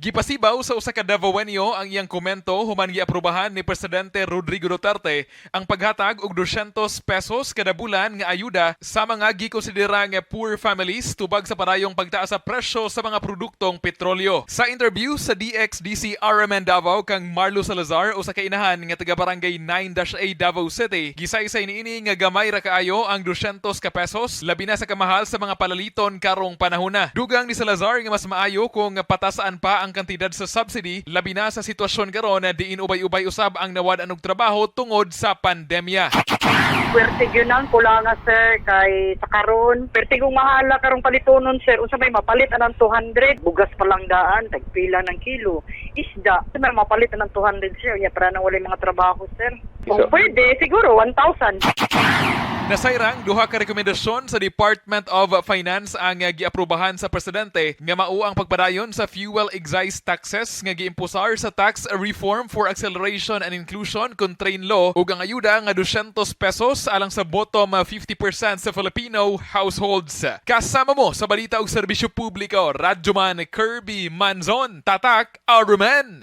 Gipasibaw sa usa ka Davaoenyo ang iyang komento human giaprobahan ni Presidente Rodrigo Duterte ang paghatag og 200 pesos kada bulan nga ayuda sa mga gikonsidera nga poor families tubag sa parayong pagtaas sa presyo sa mga produktong petrolyo. Sa interview sa DXDC RMN Davao kang Marlo Salazar usa ka inahan nga taga Barangay 9-A Davao City, gisaysay niini nga gamay ra kaayo ang 200 ka pesos labi na sa kamahal sa mga palaliton karong panahona. Dugang ni Salazar nga mas maayo kung patasaan pa ang kantidad sa subsidy labi na sa sitwasyon karon na diin ubay-ubay usab ang nawad og trabaho tungod sa pandemya. Swerte yun ang kulangan, sir, kay sa karon. Pertigong mahala karong palitonon, sir. Unsa may mapalit anang 200, bugas pa lang daan, tagpila ng kilo. Isda, may mapalit anang 200, sir. Ya para nang walay mga trabaho, sir. Kung pwede, siguro 1,000. Nasayrang duha ka rekomendasyon sa Department of Finance ang giaprobahan sa presidente nga mao ang pagpadayon sa fuel excise taxes nga giimpusar sa Tax Reform for Acceleration and Inclusion Contrain Law ug ang ayuda nga 200 pesos alang sa bottom 50% sa Filipino households. Kasama mo sa balita og serbisyo publiko, Radyoman Kirby Manzon, Tatak RMN.